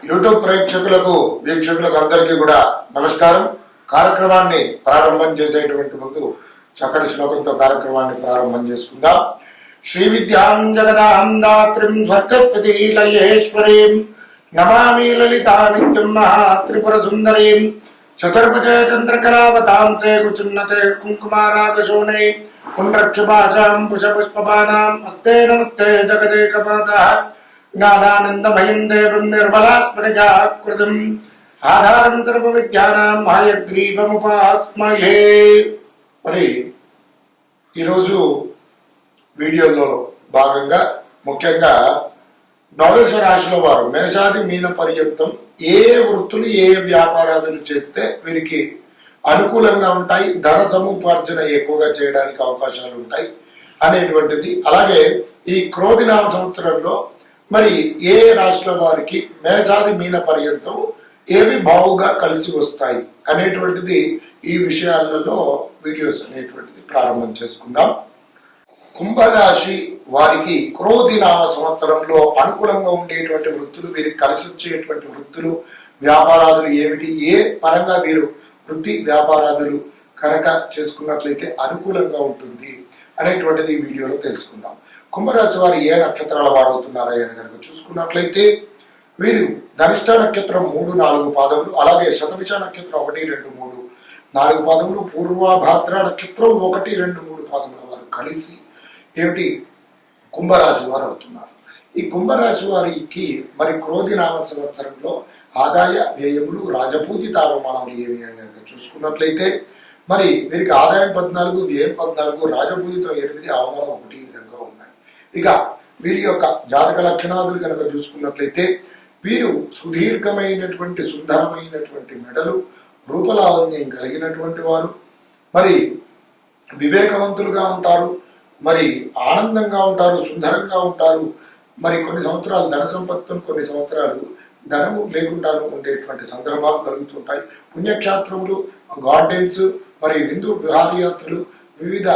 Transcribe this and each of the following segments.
YouTube ప్రేక్షకులకు వీక్షకులకు అందరికీ కూడా నమస్కారం. కార్యక్రమాన్ని ప్రారంభం చేసేటువంటి ముందు చక్కటి శ్లోకంతో కార్యక్రమాన్ని ప్రారంభం చేసుకుందాం. శ్రీ విద్యాం జగదాం దాత్రిం స్వర్గస్థితి లయేశ్వరీం నమామి లలితా నిత్యం మహా త్రిపుర సుందరీం చతుర్భుజ చంద్రకళావతాంసే కుచున్నతే కుంకుమారాగశోణే పుండ్రక్షుభాషాం పుష్పపానాం హస్తే నమస్తే జగదేకమాతః జ్ఞానానందమయం దేవం నిర్మలాస్ఫటికాకృతిం ఆధారం సర్వ విద్యానాం హయగ్రీవముపాస్మహే. మరి ఈరోజు వీడియోలో భాగంగా ముఖ్యంగా ద్వాదశ రాశిలో వారు మేషాది మీన పర్యంతం ఏ వృత్తులు ఏ వ్యాపారాలు చేస్తే వీరికి అనుకూలంగా ఉంటాయి, ధన సముపార్జన ఎక్కువగా చేయడానికి అవకాశాలు ఉంటాయి అనేటువంటిది. అలాగే ఈ క్రోధినామ సంవత్సరంలో మరి ఏ రాశుల వారికి మేషాది మీన పర్యంతం ఏవి బావుగా కలిసి వస్తాయి అనేటువంటిది ఈ విషయాలలో వీడియోస్ అనేటువంటిది ప్రారంభం చేసుకుందాం. కుంభరాశి వారికి క్రోధినామ సంవత్సరంలో అనుకూలంగా ఉండేటువంటి వృత్తులు, వీరికి కలిసి వచ్చేటువంటి వృత్తులు వ్యాపారాదులు ఏమిటి, ఏ పరంగా వీరు వృత్తి వ్యాపారాదులు కనుక చేసుకున్నట్లయితే అనుకూలంగా ఉంటుంది అనేటువంటిది ఈ వీడియోలో తెలుసుకుందాం. కుంభరాశి వారు ఏ నక్షత్రాల వారు అవుతున్నారా అని కనుక చూసుకున్నట్లయితే వీరు ధనిష్ట నక్షత్రం 3-4 పాదములు, అలాగే శతభిష నక్షత్రం 1-2-3 4 పాదములు, పూర్వభాద్ర నక్షత్రం 1-2-3 పాదముల వారు కలిసి ఏమిటి కుంభరాశి వారు అవుతున్నారు. ఈ కుంభరాశి వారికి మరి క్రోధినామ సంవత్సరంలో ఆదాయ వ్యయములు రాజపూజిత అవమానాలు ఏమి అని కనుక చూసుకున్నట్లయితే మరి వీరికి ఆదాయం 14, వ్యయం 14, రాజపూజితం 8, అవమానం 1 ఈ విధంగా ఉన్నాయి. ఇక వీరి యొక్క జాతక లక్షణాదులు కనుక చూసుకున్నట్లయితే వీరు సుదీర్ఘమైనటువంటి సుందరమైనటువంటి మెడలు, రూపలావణ్యం కలిగినటువంటి వారు, మరి వివేకవంతులుగా ఉంటారు, మరి ఆనందంగా ఉంటారు, సుందరంగా ఉంటారు. మరి కొన్ని సంవత్సరాలు ధన సంపత్తును, కొన్ని సంవత్సరాలు ధనము లేకుండా ఉండేటువంటి సందర్భాలు కలుగుతుంటాయి. పుణ్యక్షేత్రములు, గార్డెన్స్, మరి విందు విహారయాత్రలు, వివిధ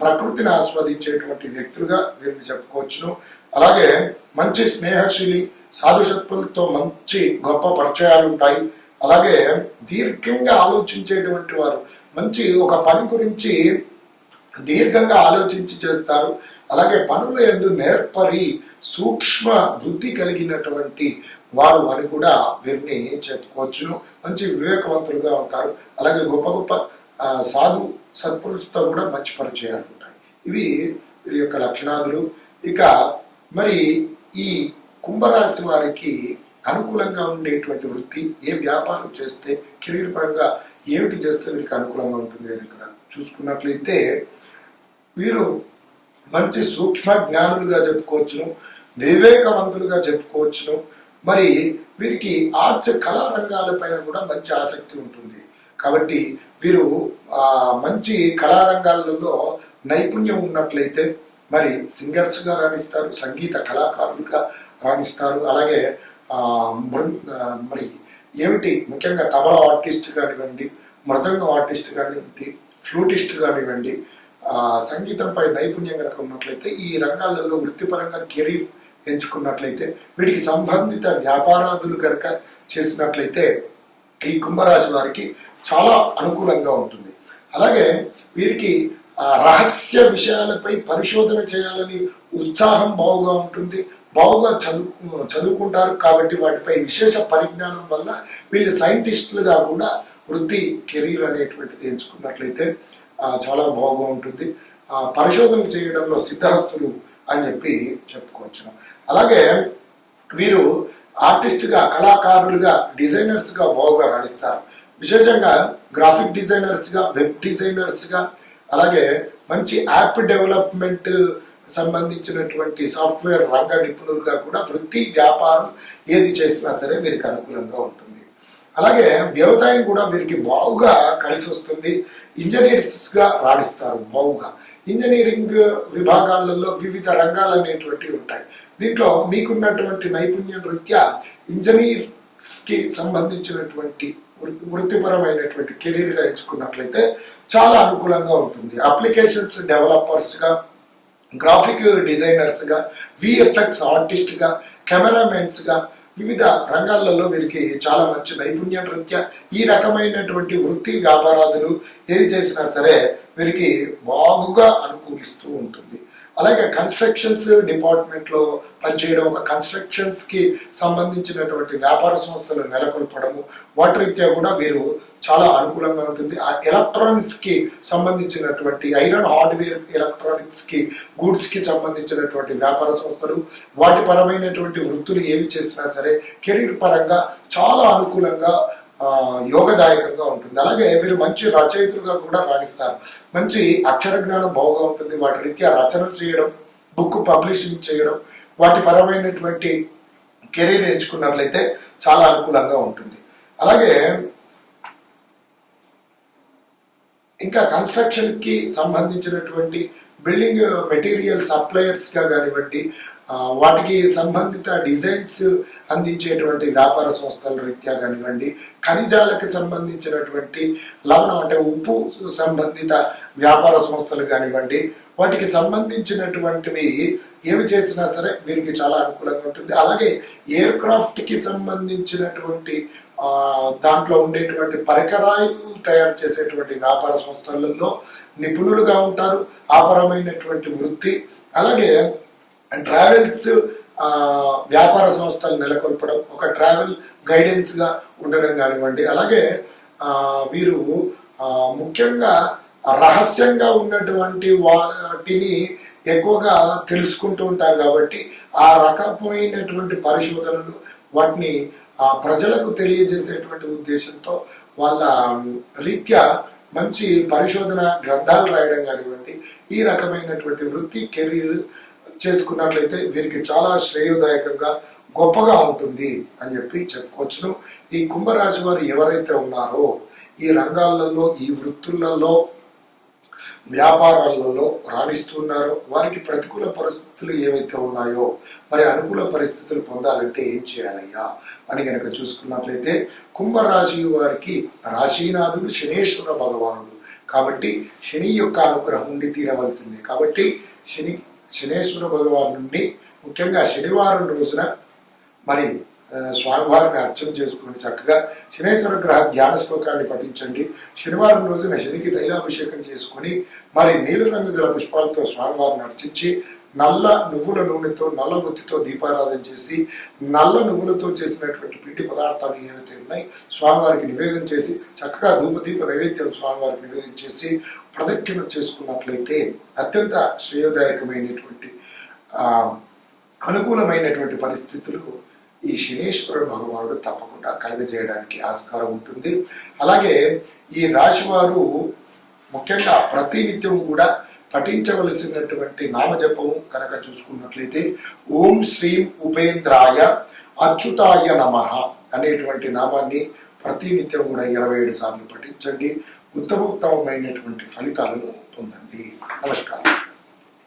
ప్రకృతిని ఆస్వాదించేటువంటి వ్యక్తులుగా వీరిని చెప్పుకోవచ్చును. అలాగే మంచి స్నేహశీలి, సాధుశక్తులతో మంచి గొప్ప పరిచయాలు ఉంటాయి. అలాగే దీర్ఘంగా ఆలోచించేటువంటి వారు, మంచి ఒక పని గురించి దీర్ఘంగా ఆలోచించి చేస్తారు. అలాగే పనుల యందు నేర్పరి సూక్ష్మ బుద్ధి కలిగినటువంటి వారు అని కూడా వీరిని చెప్పుకోవచ్చును. మంచి వివేకవంతులుగా ఉంటారు. అలాగే గొప్ప గొప్ప సాధు సత్పురుషులతో కూడా మంచి పరిచయాలు ఉంటాయి. ఇవి వీరి యొక్క లక్షణాలు. ఇక మరి ఈ కుంభరాశి వారికి అనుకూలంగా ఉండేటువంటి వృత్తి, ఏ వ్యాపారం చేస్తే, కెరీర్ పరంగా ఏమిటి చేస్తే వీరికి అనుకూలంగా ఉంటుంది అని ఇక్కడ చూసుకున్నట్లయితే వీరు మంచి సూక్ష్మ జ్ఞానులుగా చెప్పుకోవచ్చును, వివేకవంతులుగా చెప్పుకోవచ్చును. మరి వీరికి ఆర్ట్స్ కళారంగాలపైన కూడా మంచి ఆసక్తి ఉంటుంది. కాబట్టి వీరు మంచి కళారంగాలలో నైపుణ్యం ఉన్నట్లయితే మరి సింగర్స్గా రాణిస్తారు, సంగీత కళాకారులుగా రాణిస్తారు. అలాగే మరి ఏమిటి ముఖ్యంగా తబలా ఆర్టిస్ట్ కానివ్వండి, మృదంగం ఆర్టిస్ట్ కానివ్వండి, ఫ్లూటిస్ట్ కానివ్వండి, సంగీతంపై నైపుణ్యం కనుక ఉన్నట్లయితే ఈ రంగాలలో వృత్తిపరంగా కెరీర్ ఎంచుకున్నట్లయితే, వీటికి సంబంధిత వ్యాపారాదులు కనుక చేసినట్లయితే ఈ కుంభరాశి వారికి చాలా అనుకూలంగా ఉంటుంది. అలాగే వీరికి రహస్య విషయాలపై పరిశోధన చేయాలని ఉత్సాహం బావుగా ఉంటుంది, బావుగా చదువుకుంటారు. కాబట్టి వాటిపై విశేష పరిజ్ఞానం వల్ల వీళ్ళు సైంటిస్టులుగా కూడా వృత్తి కెరీర్ అనేటువంటిది ఎంచుకున్నట్లయితే చాలా బాగా ఉంటుంది. పరిశోధన చేయడంలో సిద్ధహస్తులు అని చెప్పి చెప్పుకోవచ్చు. అలాగే వీరు ఆర్టిస్ట్గా, కళాకారులుగా, డిజైనర్స్గా బాగా రాణిస్తారు. విశేషంగా గ్రాఫిక్ డిజైనర్స్గా, వెబ్ డిజైనర్స్గా, అలాగే మంచి యాప్ డెవలప్మెంట్ సంబంధించినటువంటి సాఫ్ట్వేర్ రంగ నిపుణులుగా కూడా వృత్తి వ్యాపారం ఏది చేసినా సరే వీరికి అనుకూలంగా ఉంటుంది. అలాగే వ్యవసాయం కూడా వీరికి బావుగా కలిసి వస్తుంది. ఇంజనీర్స్గా రాణిస్తారు బావుగా. ఇంజనీరింగ్ విభాగాలలో వివిధ రంగాలు అనేటువంటివి ఉంటాయి. దీంట్లో మీకున్నటువంటి నైపుణ్యం రీత్యా ఇంజనీర్స్కి సంబంధించినటువంటి వృత్తిపరమైనటువంటి కెరీర్గా ఎంచుకున్నట్లయితే చాలా అనుకూలంగా ఉంటుంది. అప్లికేషన్స్ డెవలపర్స్గా, గ్రాఫిక్ డిజైనర్స్గా, విఎఫ్ఎక్స్ ఆర్టిస్ట్గా, కెమెరామెన్స్గా, వివిధ రంగాలలో వీరికి చాలా మంచి నైపుణ్యం రీత్యా ఈ రకమైనటువంటి వృత్తి వ్యాపారాదులు ఏది చేసినా సరే వీరికి బాగుగా అనుకూలిస్తూ ఉంటుంది. అలాగే కన్స్ట్రక్షన్స్ డిపార్ట్మెంట్లో పనిచేయడం, ఒక కన్స్ట్రక్షన్స్కి సంబంధించినటువంటి వ్యాపార సంస్థలు నెలకొల్పడము, వాటి రీత్యా కూడా వీరు చాలా అనుకూలంగా ఉంటుంది. ఆ ఎలక్ట్రానిక్స్కి సంబంధించినటువంటి ఐరన్ హార్డ్వేర్, ఎలక్ట్రానిక్స్కి, గూడ్స్కి సంబంధించినటువంటి వ్యాపార సంస్థలు, వాటి పరమైనటువంటి వృత్తులు ఏవి చేసినా సరే కెరీర్ పరంగా చాలా అనుకూలంగా యోగదాయకంగా ఉంటుంది. అలాగే వీరు మంచి రచయితలుగా కూడా రాణిస్తారు. మంచి అక్షర జ్ఞానం బాగా ఉంటుంది. వాటి రీత్యా రచనలు చేయడం, బుక్ పబ్లిషింగ్ చేయడం, వాటి పరమైనటువంటి కెరీర్ ఎంచుకున్నట్లయితే చాలా అనుకూలంగా ఉంటుంది. అలాగే ఇంకా కన్స్ట్రక్షన్కి సంబంధించినటువంటి బిల్డింగ్ మెటీరియల్ సప్లయర్స్గా కానివ్వండి, వాటికి సంబంధిత డిజైన్స్ అందించేటువంటి వ్యాపార సంస్థల రీత్యా కానివ్వండి, ఖనిజాలకు సంబంధించినటువంటి లవణం అంటే ఉప్పు సంబంధిత వ్యాపార సంస్థలు కానివ్వండి, వాటికి సంబంధించినటువంటివి ఏవి చేసినా సరే వీరికి చాలా అనుకూలంగా ఉంటుంది. అలాగే ఎయిర్ క్రాఫ్ట్కి సంబంధించినటువంటి దాంట్లో ఉండేటువంటి పరికరాలు తయారు చేసేటువంటి వ్యాపార సంస్థలలో నిపుణులుగా ఉంటారు. ఆపరమైనటువంటి వృత్తి. అలాగే ట్రావెల్స్ వ్యాపార సంస్థలు నెలకొల్పడం, ఒక ట్రావెల్ గైడెన్స్గా ఉండడం కానివ్వండి. అలాగే వీరు ముఖ్యంగా రహస్యంగా ఉన్నటువంటి వాటిని ఎక్కువగా తెలుసుకుంటూ ఉంటారు కాబట్టి ఆ రకమైనటువంటి పరిశోధనలు వాటిని ప్రజలకు తెలియజేసేటువంటి ఉద్దేశంతో వాళ్ళ రీత్యా మంచి పరిశోధన గ్రంథాలు రాయడం కానివ్వండి, ఈ రకమైనటువంటి వృత్తి కెరీర్ చేసుకున్నట్లయితే వీరికి చాలా శ్రేయోదాయకంగా గొప్పగా ఉంటుంది అని చెప్పి చెప్పుకోవచ్చును. ఈ కుంభరాశి వారు ఎవరైతే ఉన్నారో ఈ రంగాలలో, ఈ వృత్తులలో, వ్యాపారాలలో రాణిస్తున్నారో వారికి ప్రతికూల పరిస్థితులు ఏవైతే ఉన్నాయో మరి అనుకూల పరిస్థితులు పొందాలంటే ఏం చేయాలయ్యా అని కనుక చూసుకున్నట్లయితే కుంభరాశి వారికి రాశీనాథుడు శనేశ్వర భగవానుడు కాబట్టి శని యొక్క అనుగ్రహం ఉండి తీరవలసిందే. కాబట్టి శనేశ్వర భగవాను ముఖ్యంగా శనివారం రోజున మరి స్వామివారిని అర్చన చేసుకుని చక్కగా శనేశ్వర గ్రహ ధ్యాన శ్లోకాన్ని పఠించండి. శనివారం రోజున శనికి తైలాభిషేకం చేసుకుని మరి నీలి రంగు గల పుష్పాలతో స్వామివారిని అర్చించి నల్ల నువ్వుల నూనెతో, నల్ల ఒత్తితో దీపారాధన చేసి నల్ల నువ్వులతో చేసినటువంటి పిండి పదార్థాలు ఏవైతే ఉన్నాయి స్వామివారికి నివేదన చేసి చక్కగా ధూపదీప నైవేద్యం స్వామివారికి నివేదన చేసి ప్రదక్షిణ చేసుకున్నట్లయితే అత్యంత శ్రేయోదాయకమైనటువంటి అనుకూలమైనటువంటి పరిస్థితులు ఈ శనేశ్వర భగవానుడు తప్పకుండా కలగజేయడానికి ఆస్కారం ఉంటుంది. అలాగే ఈ రాశి వారు ముఖ్యంగా ప్రతినిత్యం కూడా పఠించవలసినటువంటి నామజపము కనుక చూసుకున్నట్లయితే ఓం శ్రీం ఉపేంద్రాయ అచ్యుతాయ నమః అనేటువంటి నామాన్ని ప్రతినిత్యం కూడా 27 సార్లు పఠించండి. ఉత్తమోత్తమైనటువంటి ఫలితాలను పొందండి. నమస్కారం.